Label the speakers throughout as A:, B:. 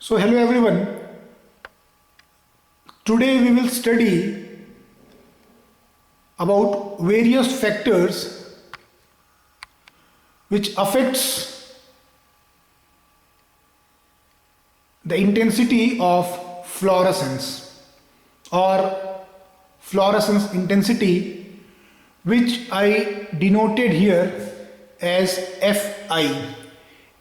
A: So hello everyone. Today we will study about various factors which affects the intensity of fluorescence or fluorescence intensity, which I denoted here as Fi.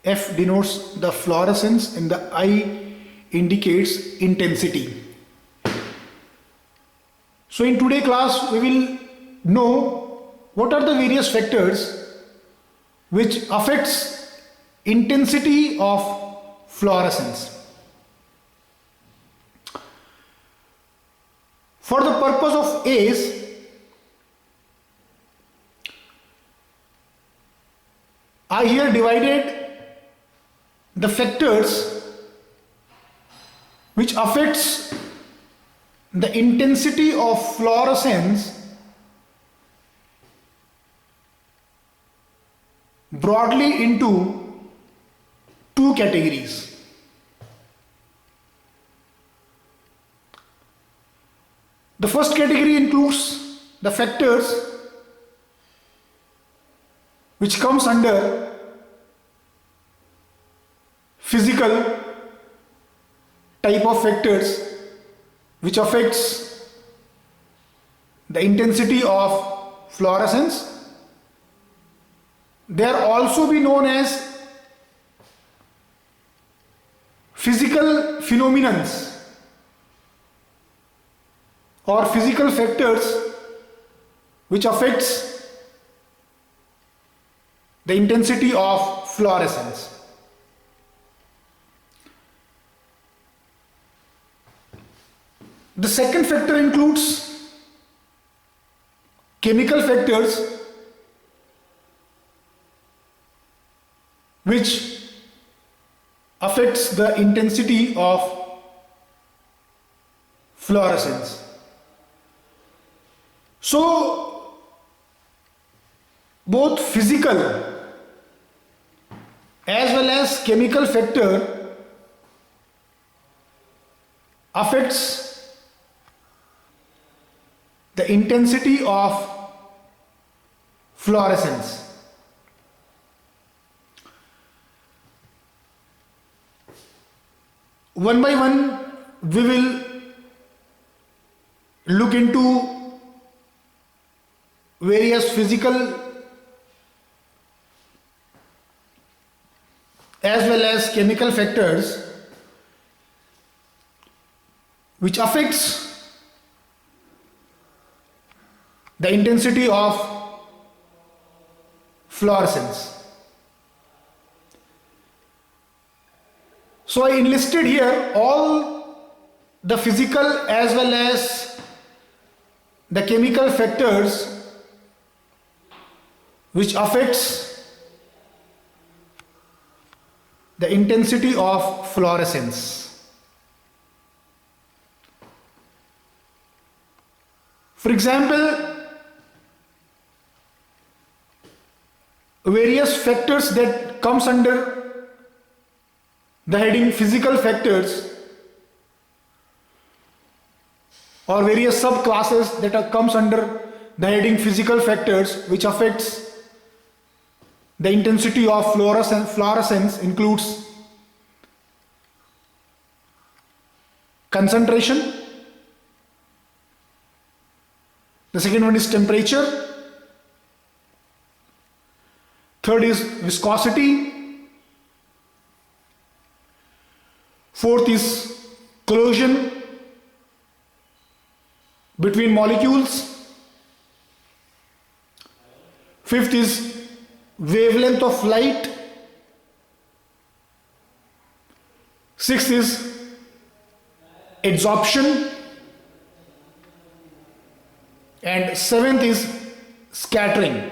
A: F denotes the fluorescence and the I indicates intensity. So in today's class we will know what are the various factors which affects intensity of fluorescence. For the purpose of A's, I here divided the factors which affects the intensity of fluorescence broadly into two categories. The first category includes the factors which comes under physical type of factors which affects the intensity of fluorescence. They are also be known as physical phenomena or physical factors which affects the intensity of fluorescence. The second factor includes chemical factors which affects the intensity of fluorescence. So both physical as well as chemical factor affects the intensity of fluorescence. One by one we will look into various physical as well as chemical factors which affects the intensity of fluorescence. So I enlisted here all the physical as well as the chemical factors which affects the intensity of fluorescence. For example, various factors that comes under the heading physical factors or various subclasses that comes under the heading physical factors which affects the intensity of fluorescence includes concentration. The second one is temperature. Third is viscosity. Fourth is collision between molecules. Fifth is wavelength of light. Sixth is absorption. And seventh is scattering.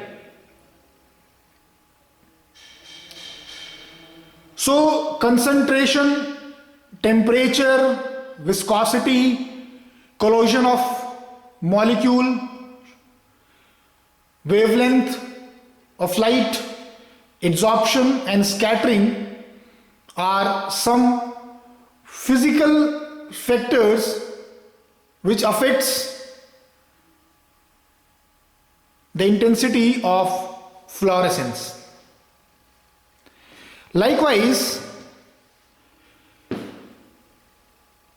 A: So concentration, temperature, viscosity, collision of molecule, wavelength of light, absorption and scattering are some physical factors which affects the intensity of fluorescence. Likewise,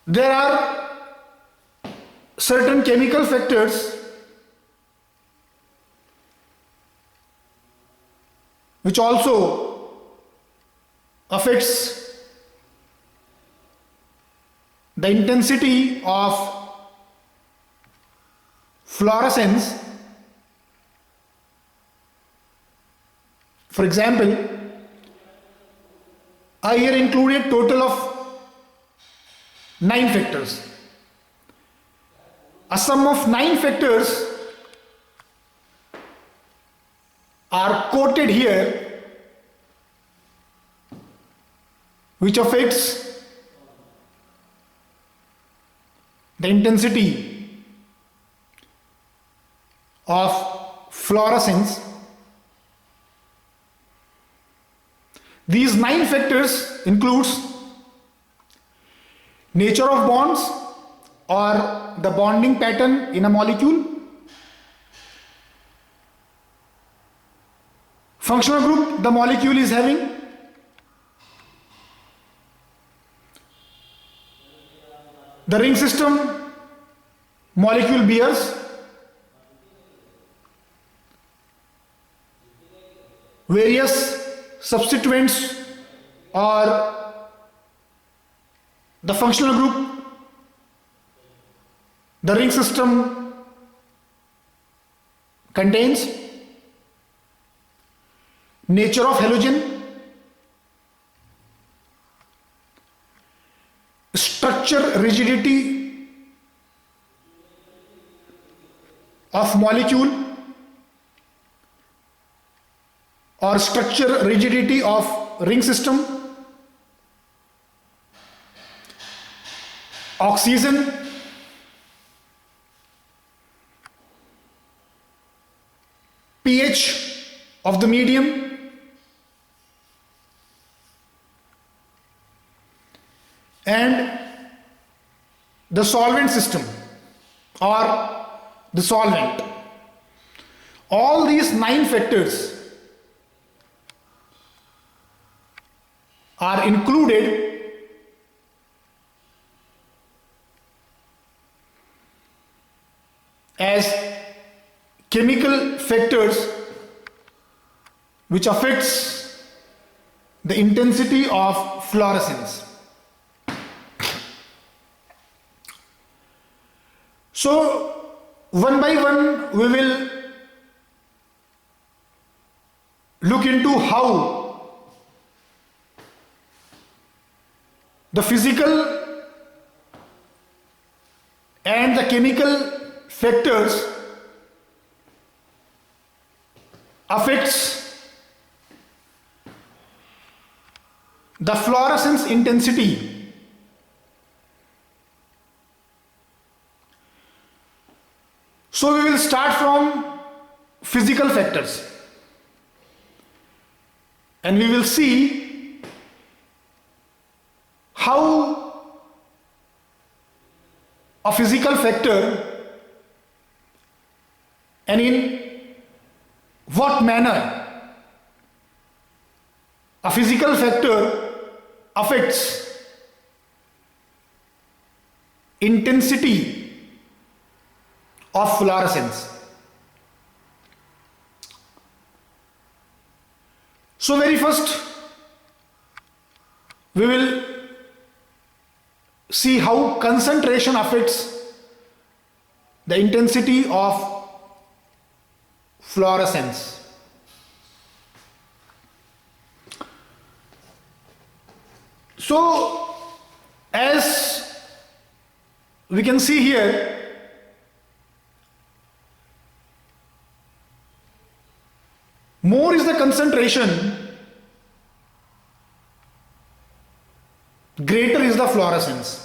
A: there are certain chemical factors which also affects the intensity of fluorescence. For example, I here included total of 9 factors. A sum of 9 factors are quoted here which affects the intensity of fluorescence. These 9 factors includes nature of bonds or the bonding pattern in a molecule, functional group the molecule is having, the ring system molecule bears, various substituents or the functional group the ring system contains, nature of halogen, structure rigidity of molecule or structure rigidity of ring system, oxygen, pH of the medium, and the solvent system or the solvent. All these 9 factors are included as chemical factors which affects the intensity of fluorescence. So one by one we will look into how the physical and the chemical factors affects the fluorescence intensity. So we will start from physical factors and we will see how a physical factor and in what manner a physical factor affects intensity of fluorescence. So very first we will see how concentration affects the intensity of fluorescence. So as we can see here, more is the concentration, greater is the fluorescence.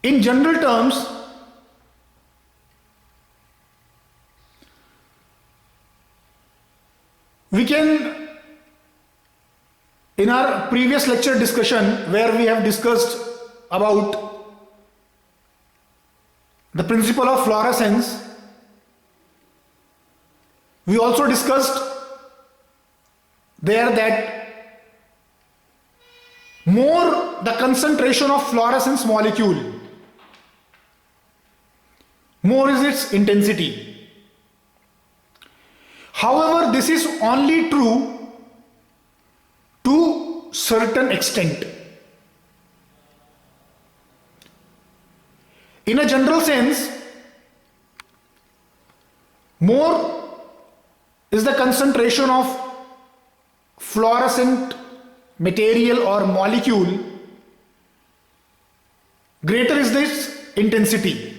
A: In general terms, we can In our previous lecture discussion, where we have discussed about the principle of fluorescence, we also discussed there that more the concentration of fluorescence molecule, more is its intensity. However, this is only true to certain extent. In a general sense, more is the concentration of fluorescent material or molecule, greater is its intensity.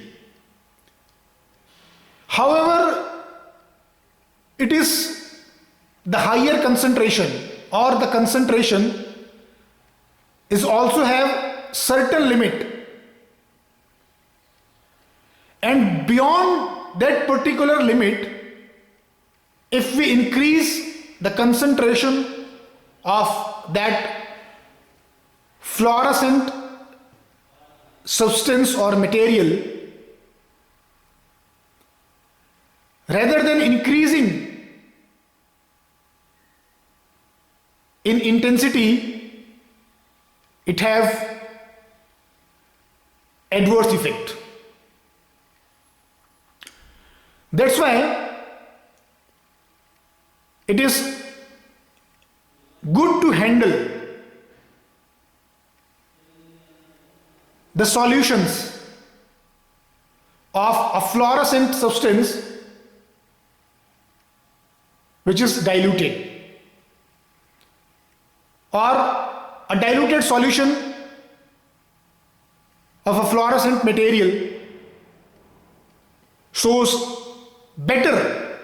A: However, it is the higher concentration, or the concentration is also have certain limit, and beyond that particular limit, if we increase the concentration of that fluorescent substance or material, rather than increasing in intensity, it have adverse effect. That's why it is good to handle the solutions of a fluorescent substance which is diluted, or a diluted solution of a fluorescent material shows better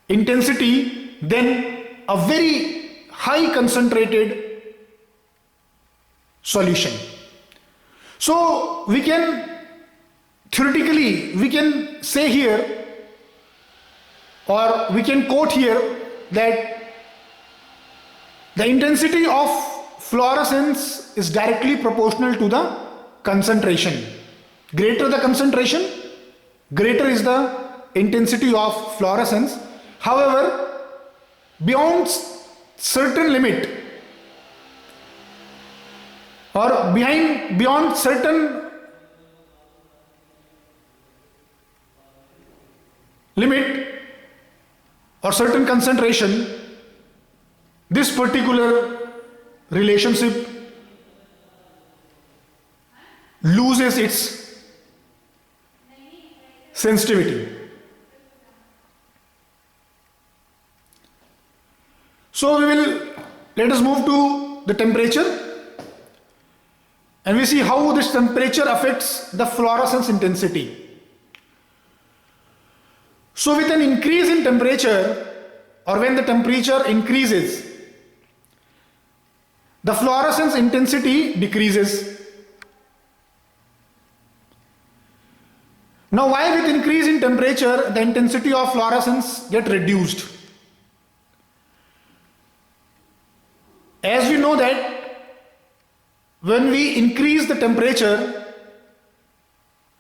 A: intensity than a very high concentrated solution. So we can theoretically say here, or we can quote here, that the intensity of fluorescence is directly proportional to the concentration. Greater the concentration, greater is the intensity of fluorescence. However, beyond certain limit, or beyond certain limit or certain concentration, this particular relationship loses its sensitivity. So let us move to the temperature, and we see how this temperature affects the fluorescence intensity. So with an increase in temperature, or when the temperature increases, the fluorescence intensity decreases. Now, why with increase in temperature the intensity of fluorescence get reduced? As we know that when we increase the temperature,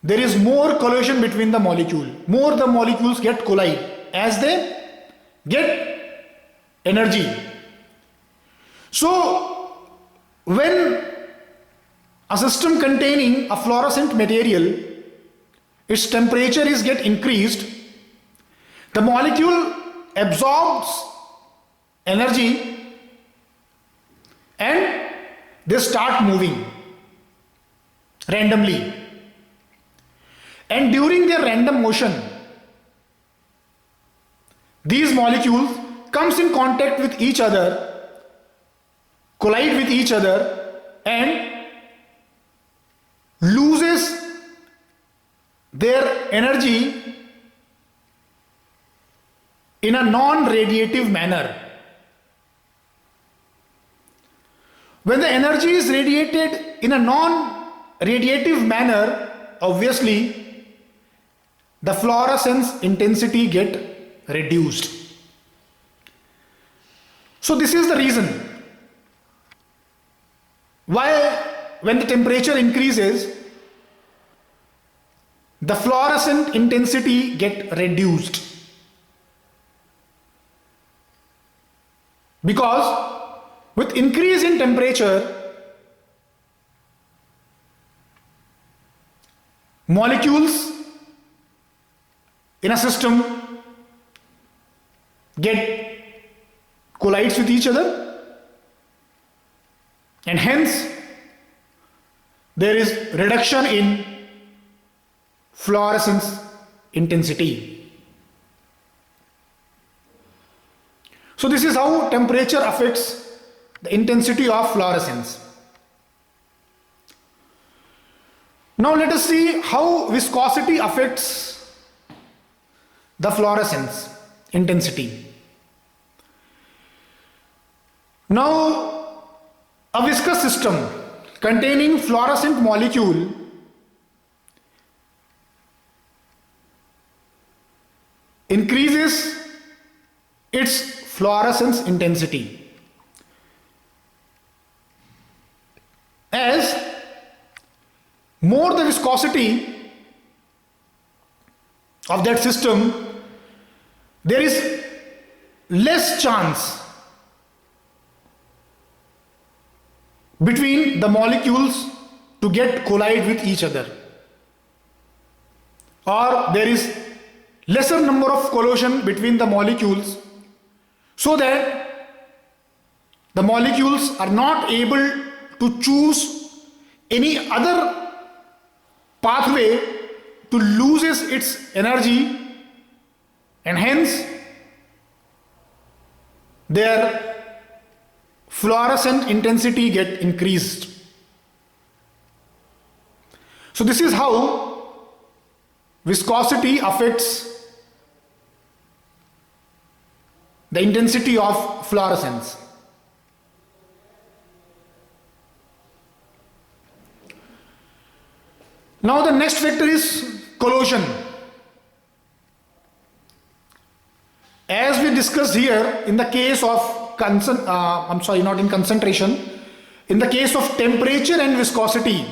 A: there is more collision between the molecule. More the molecules get collide as they get energy. So when a system containing a fluorescent material, its temperature is get increased, the molecule absorbs energy and they start moving randomly. And during their random motion, these molecules comes in contact with each other, collide with each other, and loses their energy in a non-radiative manner. When the energy is radiated in a non-radiative manner, obviously the fluorescence intensity get reduced. So this is the reason Why, when the temperature increases, the fluorescent intensity get reduced? Because with increase in temperature, molecules in a system collides with each other, and hence there is reduction in fluorescence intensity. So this is how temperature affects the intensity of fluorescence. Now let us see how viscosity affects the fluorescence intensity. Now, a viscous system containing fluorescent molecule increases its fluorescence intensity. As more the viscosity of that system, there is less chance between the molecules to get collide with each other, or there is lesser number of collision between the molecules, so that the molecules are not able to choose any other pathway to loses its energy, and hence their fluorescent intensity get increased. So this is how viscosity affects the intensity of fluorescence. Now the next factor is collision. As we discussed here, in the case of not in concentration, in the case of temperature and viscosity,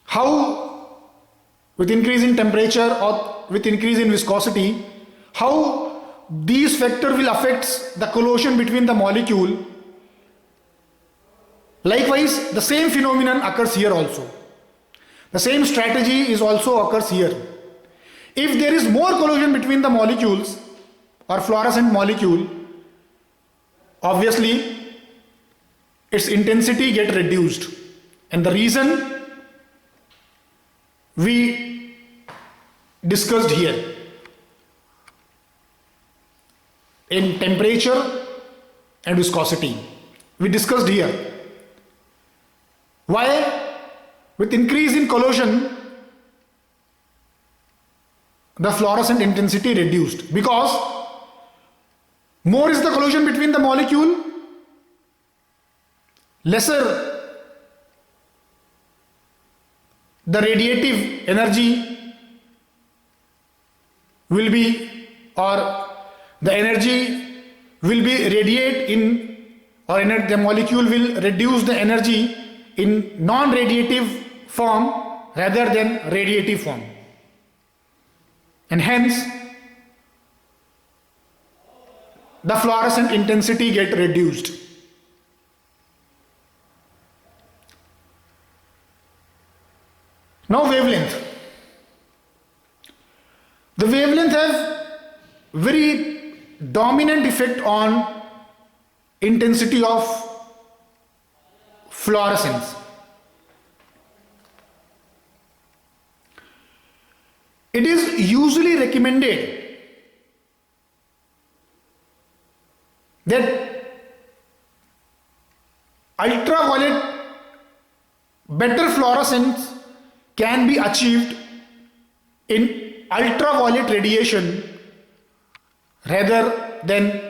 A: how with increase in temperature or with increase in viscosity, how these factors will affect the collision between the molecule. Likewise, the same phenomenon occurs here also. The same strategy is also occurs here. If there is more collision between the molecules or fluorescent molecule, obviously its intensity get reduced, and the reason we discussed here in temperature and viscosity. We discussed here why with increase in collision the fluorescent intensity reduced, because more is the collision between the molecule, lesser the radiative energy will be, or the energy will be radiate in, or the molecule will reduce the energy in non-radiative form rather than radiative form, and hence the fluorescent intensity get reduced. Now wavelength. The wavelength has very dominant effect on intensity of fluorescence. It is usually recommended that ultraviolet better fluorescence can be achieved in ultraviolet radiation rather than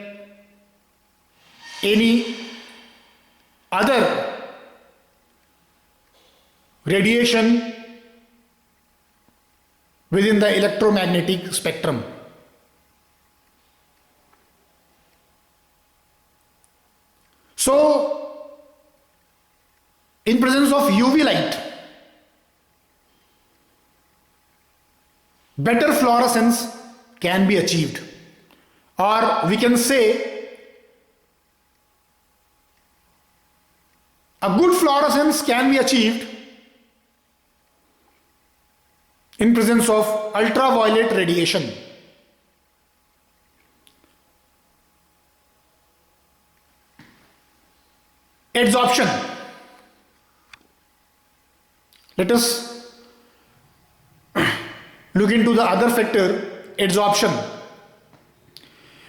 A: any other radiation within the electromagnetic spectrum. presence of UV light, better fluorescence can be achieved, or we can say a good fluorescence can be achieved in presence of ultraviolet radiation. Adsorption. Let us look into the other factor, adsorption.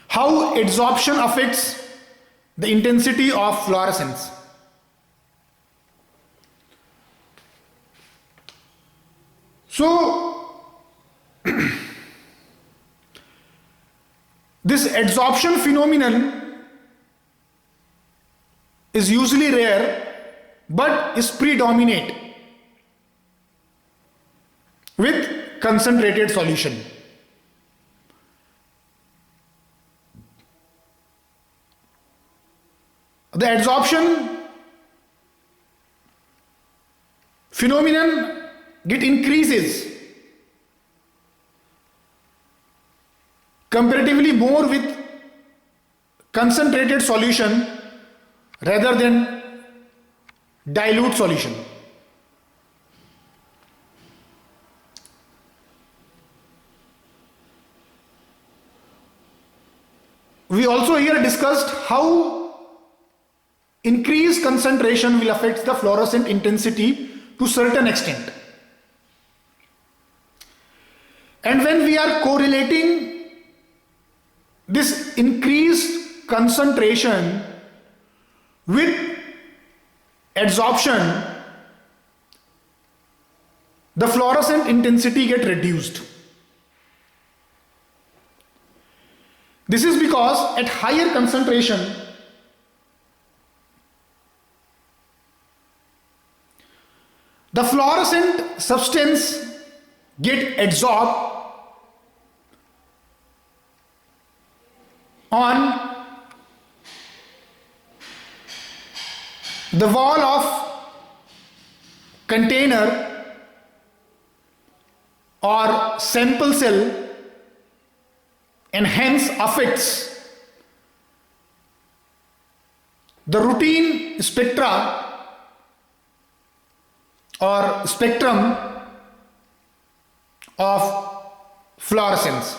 A: How adsorption affects the intensity of fluorescence. So, this adsorption phenomenon is usually rare but is predominant with concentrated solution. The adsorption phenomenon get increases comparatively more with concentrated solution rather than dilute solution. We also here discussed how increased concentration will affect the fluorescent intensity to certain extent. And when we are correlating this increased concentration with adsorption, the fluorescent intensity get reduced. This is because at higher concentration, the fluorescent substance get adsorbed on the wall of container or sample cell and hence affects the routine spectra or spectrum of fluorescence.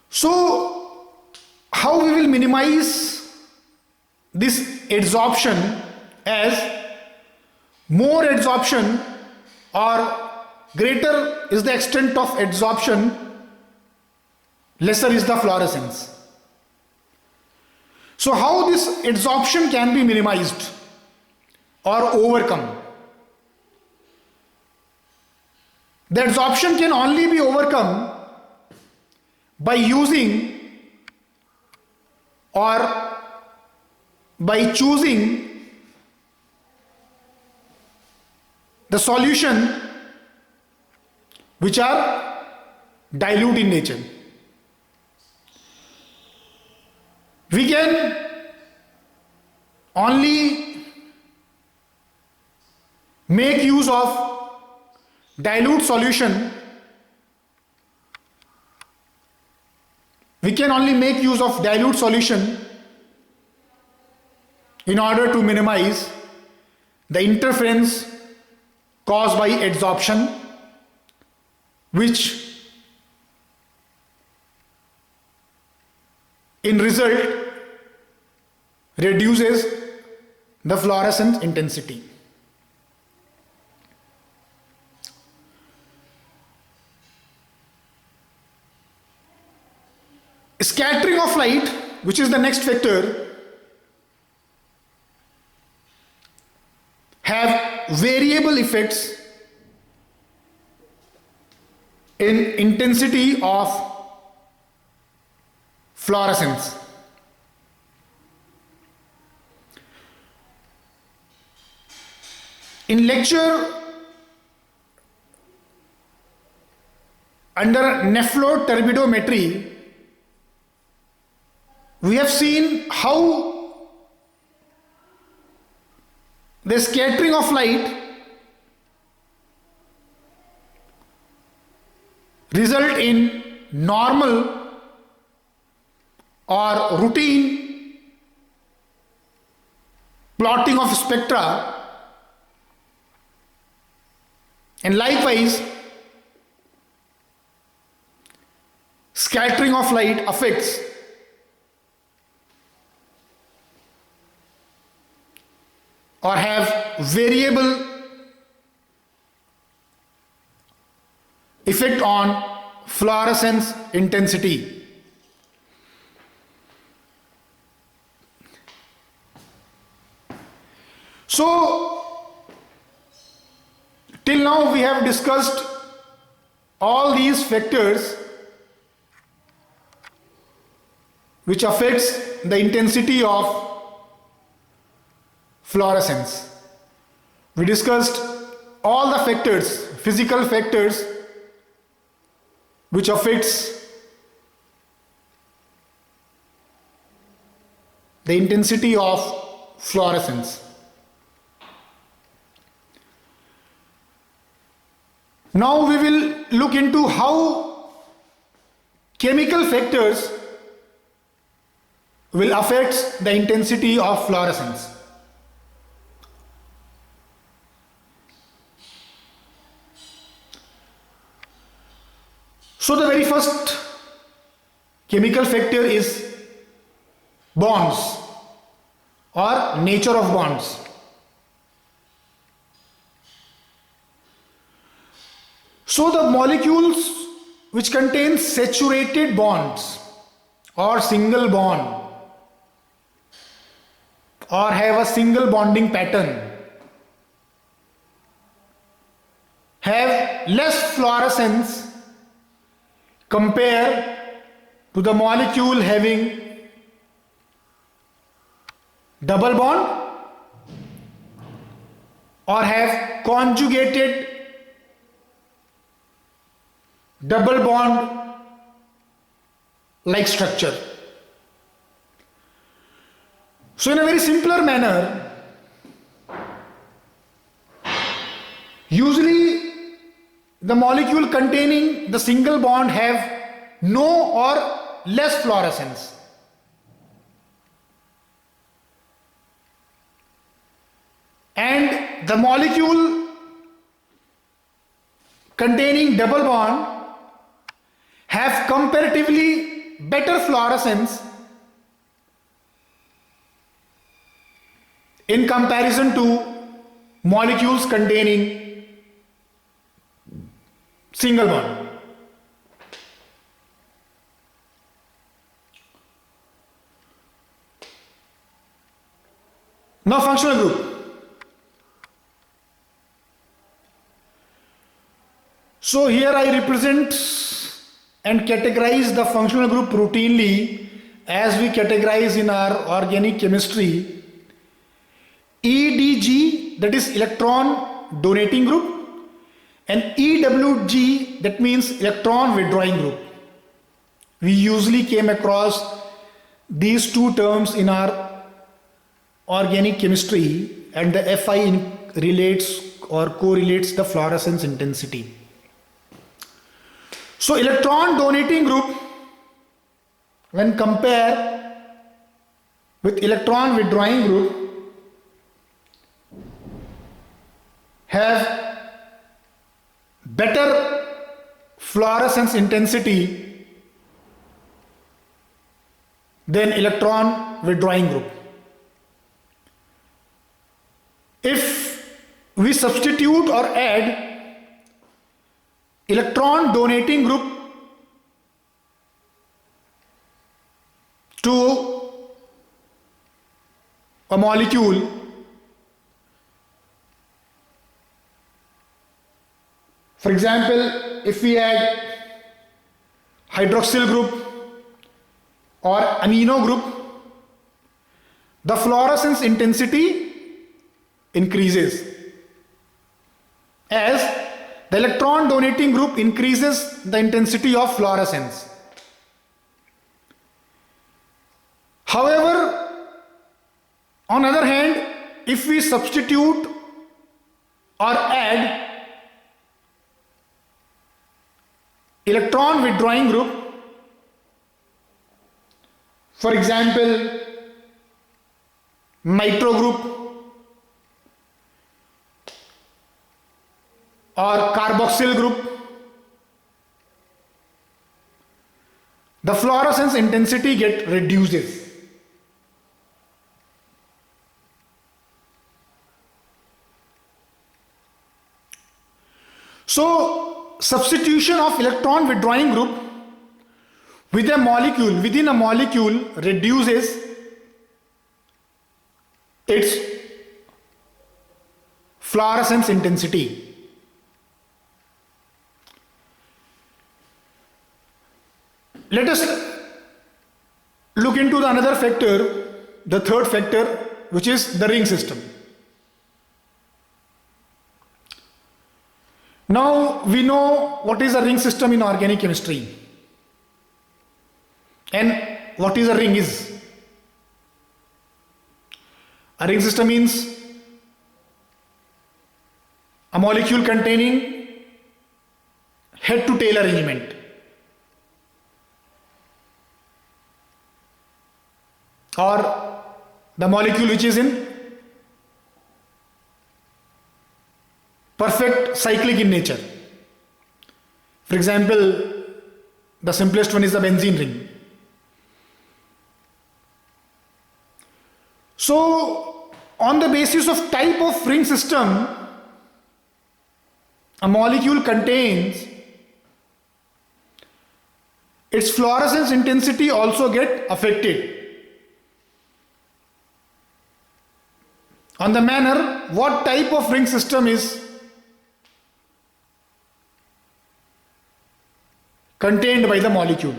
A: So, how we will minimize this adsorption? As more adsorption or greater is the extent of adsorption, lesser is the fluorescence. So how this adsorption can be minimized or overcome? The adsorption can only be overcome by using or by choosing the solution which are dilute in nature. We can only make use of dilute solution. We can only make use of dilute solution in order to minimize the interference caused by adsorption, which in result reduces the fluorescence intensity. Scattering of light, which is the next factor, have variable effects in intensity of fluorescence. In lecture under nephroturbidometry, we have seen how the scattering of light result in normal or routine plotting of spectra, and likewise scattering of light affects or have variable effect on fluorescence intensity. So, till now we have discussed all these factors which affects the intensity of fluorescence. We discussed all the factors, physical factors which affects the intensity of fluorescence. Now we will look into how chemical factors will affect the intensity of fluorescence. So the very first chemical factor is bonds or nature of bonds. So the molecules which contain saturated bonds or single bond or have a single bonding pattern have less fluorescence compared to the molecule having double bond or have conjugated double bond like structure. So in a very simpler manner, usually the molecule containing the single bond have no or less fluorescence. And the molecule containing double bond have comparatively better fluorescence in comparison to molecules containing single bond. Now functional group. So here I represent and categorize the functional group routinely as we categorize in our organic chemistry. EDG, that is electron donating group, and EWG, that means electron withdrawing group. We usually came across these two terms in our organic chemistry, and the Fi relates or correlates the fluorescence intensity. So electron donating group, when compared with electron withdrawing group, have better fluorescence intensity than electron withdrawing group. If we substitute or add electron donating group to a molecule, for example, if we add hydroxyl group or amino group, the fluorescence intensity increases as the electron donating group increases the intensity of fluorescence. However, on other hand, if we substitute or add electron withdrawing group, for example, nitro group or carboxyl group, the fluorescence intensity get reduces. So substitution of electron withdrawing group with a molecule, within a molecule, reduces its fluorescence intensity. Let us look into the another factor, the third factor, which is the ring system. Now we know what is a ring system in organic chemistry and what is a ring is. A ring system means a molecule containing head to tail arrangement, or the molecule which is in perfect cyclic in nature. For example, the simplest one is the benzene ring. So, on the basis of type of ring system, a molecule contains, its fluorescence intensity also get affected. On the manner what type of ring system is contained by the molecule.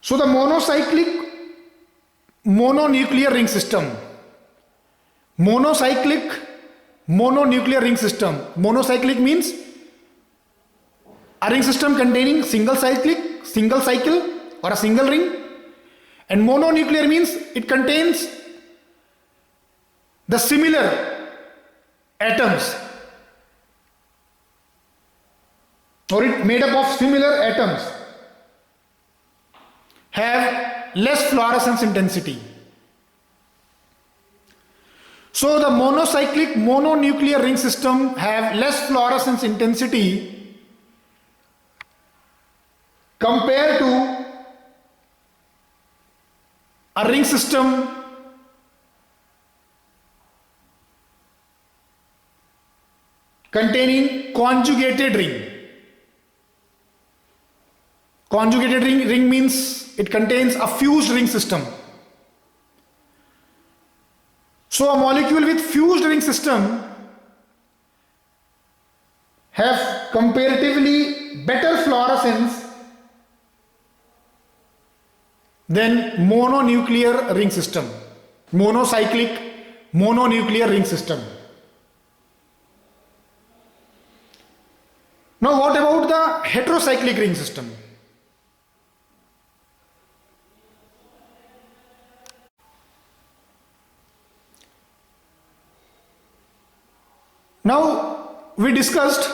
A: So the monocyclic mononuclear ring system, monocyclic mononuclear ring system, monocyclic means a ring system containing single cycle or a single ring, and mononuclear means it contains the similar atoms, or it made up of similar atoms, have less fluorescence intensity. So the monocyclic mononuclear ring system have less fluorescence intensity compared to a ring system containing conjugated ring. Conjugated ring means it contains a fused ring system. So a molecule with fused ring system have comparatively better fluorescence than mononuclear ring system, monocyclic mononuclear ring system. Now what about the heterocyclic ring system? Now we discussed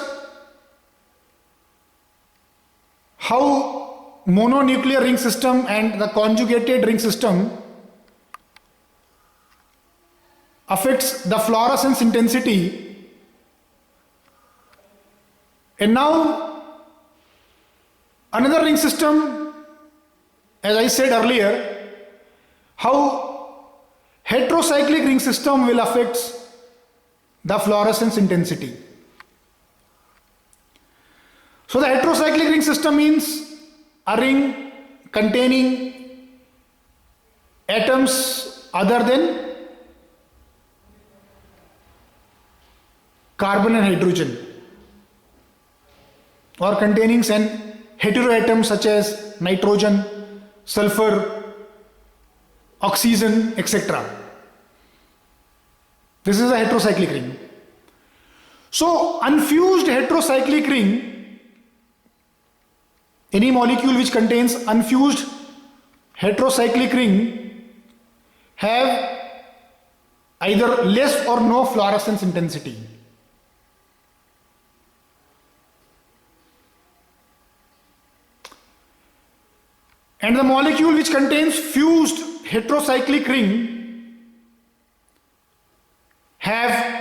A: how mononuclear ring system and the conjugated ring system affects the fluorescence intensity, and now another ring system, as I said earlier, how heterocyclic ring system will affect the fluorescence intensity. So the heterocyclic ring system means a ring containing atoms other than carbon and hydrogen, or containing an heteroatom such as nitrogen, sulfur, oxygen, etc. This is a heterocyclic ring. So unfused heterocyclic ring any molecule which contains unfused heterocyclic ring have either less or no fluorescence intensity. And the molecule which contains fused heterocyclic ring have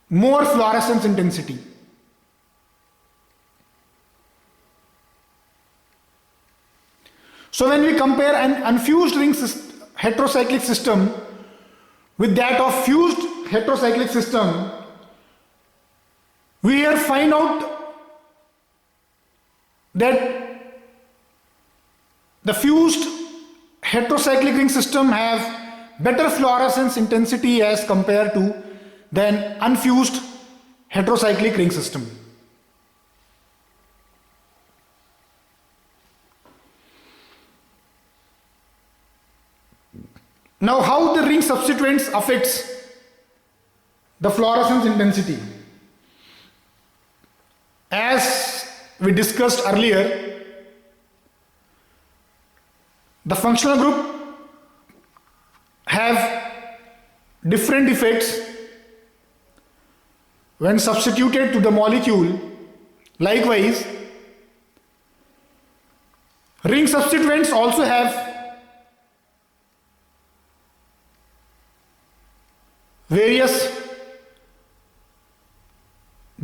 A: more fluorescence intensity. So when we compare an unfused ring heterocyclic system with that of fused heterocyclic system, we here find out that the fused heterocyclic ring system have better fluorescence intensity as compared to than unfused heterocyclic ring system. Now, how the ring substituents affects the fluorescence intensity? As we discussed earlier, the functional group have different effects when substituted to the molecule. Likewise, ring substituents also have various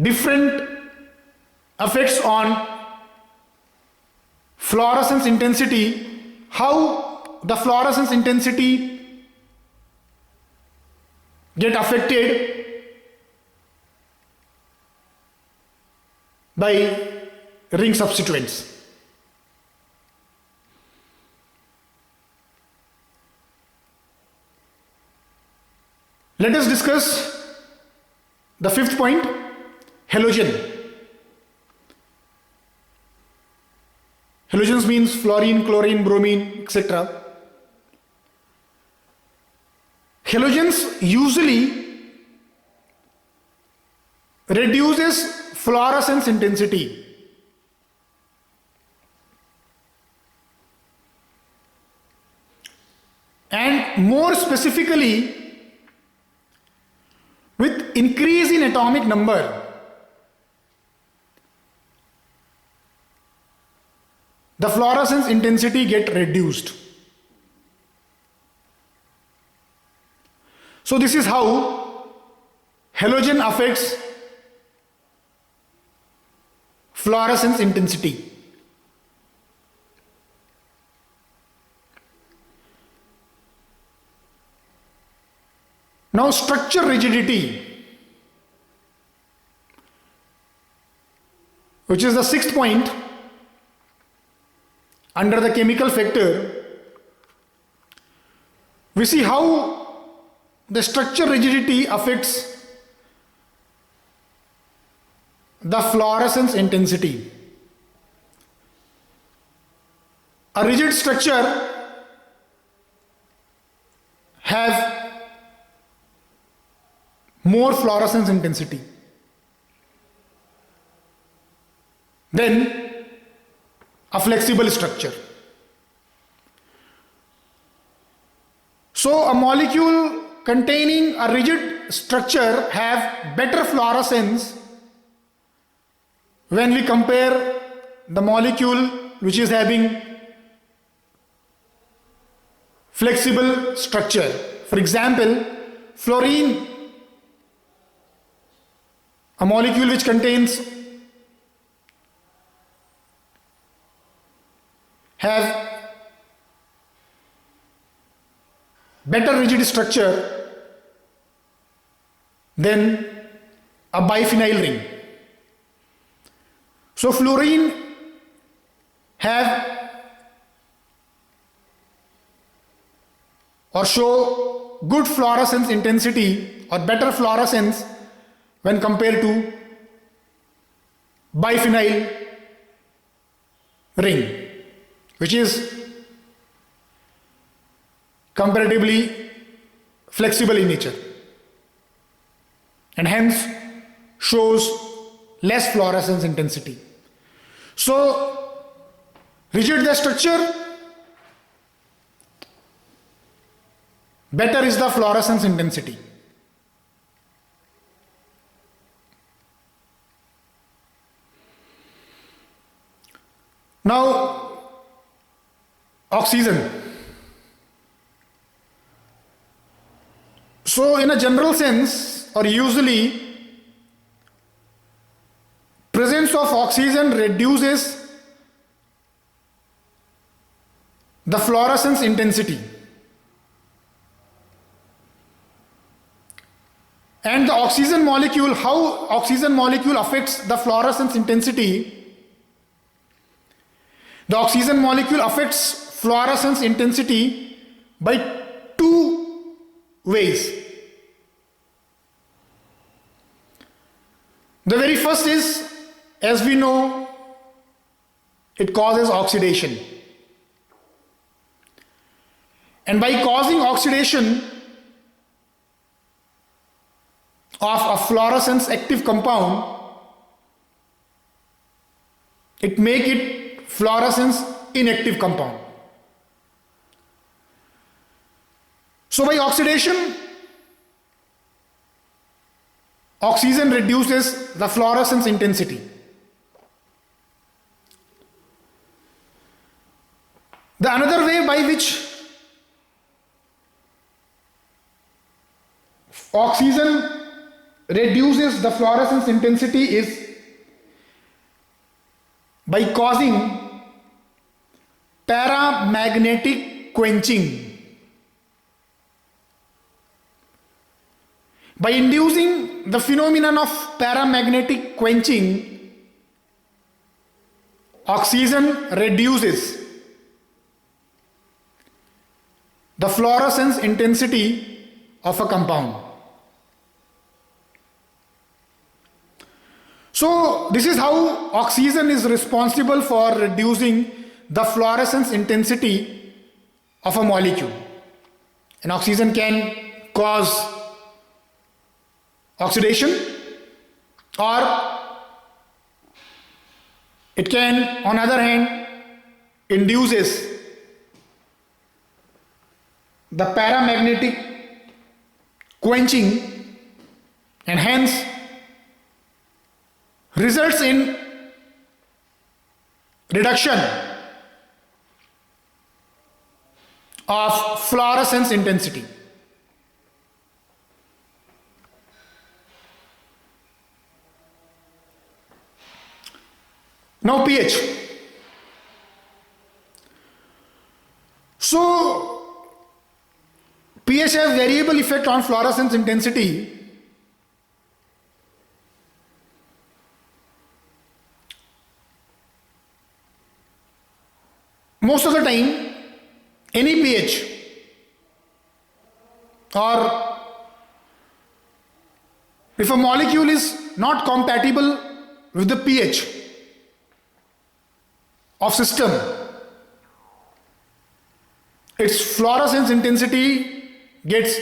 A: different effects on fluorescence intensity. How the fluorescence intensity get affected by ring substituents. Let us discuss the fifth point, halogen. Halogens means fluorine, chlorine, bromine, etc. Halogens usually reduces fluorescence intensity. And more specifically, with increase in atomic number, the fluorescence intensity get reduced. So this is how halogen affects fluorescence intensity. Now, structure rigidity, which is the sixth point under the chemical factor. We see how the structure rigidity affects the fluorescence intensity. A rigid structure have more fluorescence intensity than a flexible structure. So a molecule containing a rigid structure have better fluorescence when we compare the molecule which is having flexible structure. For example, fluorine, a molecule which contains have better rigid structure than a biphenyl ring. So fluorine have or show good fluorescence intensity or better fluorescence when compared to biphenyl ring, which is comparatively flexible in nature and hence shows less fluorescence intensity. So rigid the structure, better is the fluorescence intensity. Now, oxygen. So, in a general sense, or usually, presence of oxygen reduces the fluorescence intensity. And the oxygen molecule, how oxygen molecule affects the fluorescence intensity? The oxygen molecule affects fluorescence intensity by two ways. The very first is, as we know, it causes oxidation. And by causing oxidation of a fluorescence active compound, it make it fluorescence inactive compound. So by oxidation, oxygen reduces the fluorescence intensity. The another way by which oxygen reduces the fluorescence intensity is by causing paramagnetic quenching. By inducing the phenomenon of paramagnetic quenching, oxygen reduces the fluorescence intensity of a compound. So this is how oxygen is responsible for reducing the fluorescence intensity of a molecule. And oxygen can cause oxidation, or it can, on the other hand, induces the paramagnetic quenching, and hence results in reduction of fluorescence intensity. Now pH. So pH has variable effect on fluorescence intensity. Most of the time, any pH or if a molecule is not compatible with the pH of system, its fluorescence intensity gets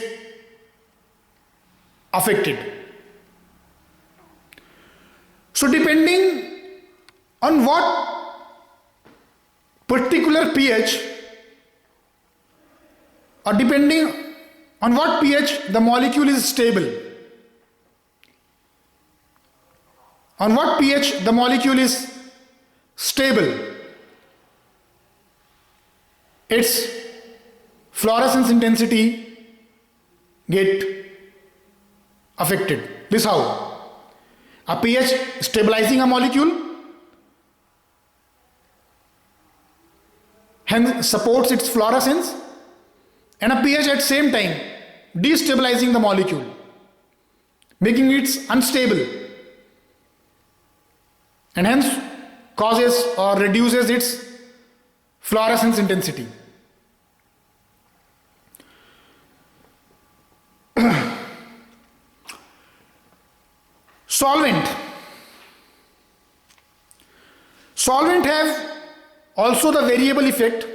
A: affected. So depending on what particular pH, or depending on what pH the molecule is stable, on what pH the molecule is stable, its fluorescence intensity get affected. This is how a pH stabilizing a molecule hence supports its fluorescence, and a pH at same time destabilizing the molecule, making it unstable, and hence causes or reduces its fluorescence intensity. Solvent have also the variable effect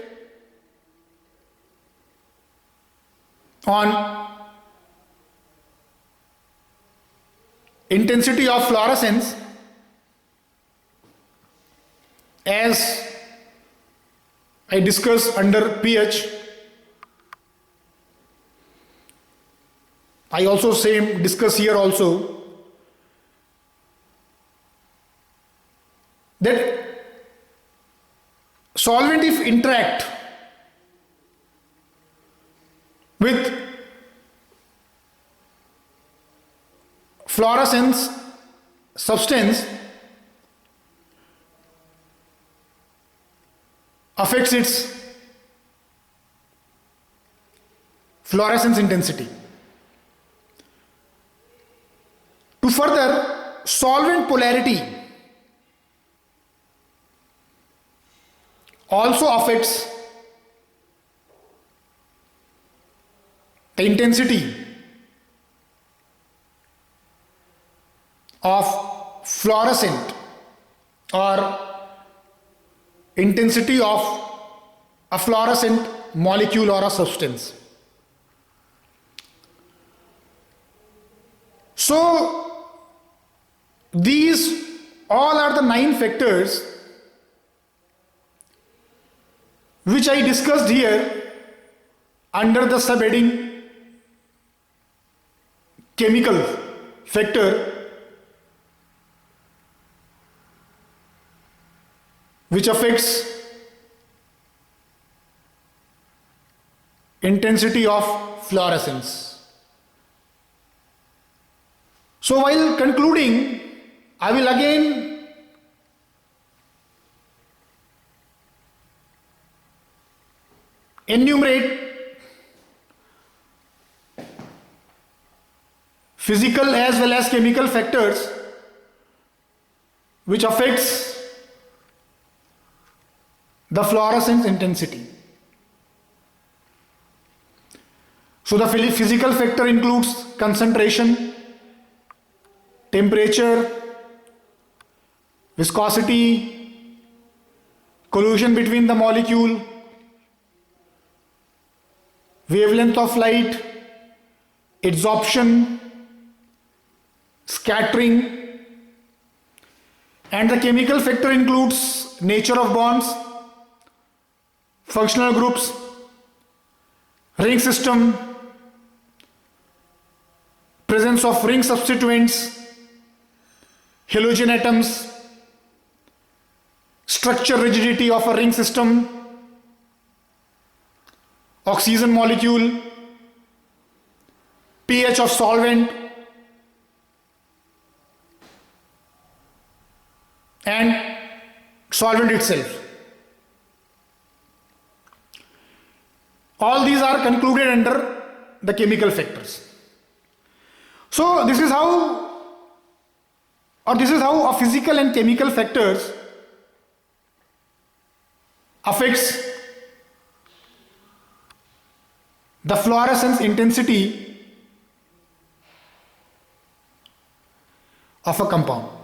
A: on intensity of fluorescence, as I discussed under pH. I also same discuss here also that solvent if interact with fluorescence substance affects its fluorescence intensity. To further, solvent polarity also affects the intensity of fluorescent or intensity of a fluorescent molecule or a substance. So these all are the 9 factors which I discussed here under the subheading chemical factor, which affects intensity of fluorescence. So while concluding, I will again enumerate physical as well as chemical factors which affects the fluorescence intensity. So the physical factor includes concentration, temperature, viscosity, collision between the molecule, wavelength of light, adsorption, scattering, and the chemical factor includes nature of bonds, functional groups, ring system, presence of ring substituents, halogen atoms, structure rigidity of a ring system, oxygen molecule, pH of solvent, and solvent itself. All these are concluded under the chemical factors. So this is how a physical and chemical factors affects the fluorescence intensity of a compound.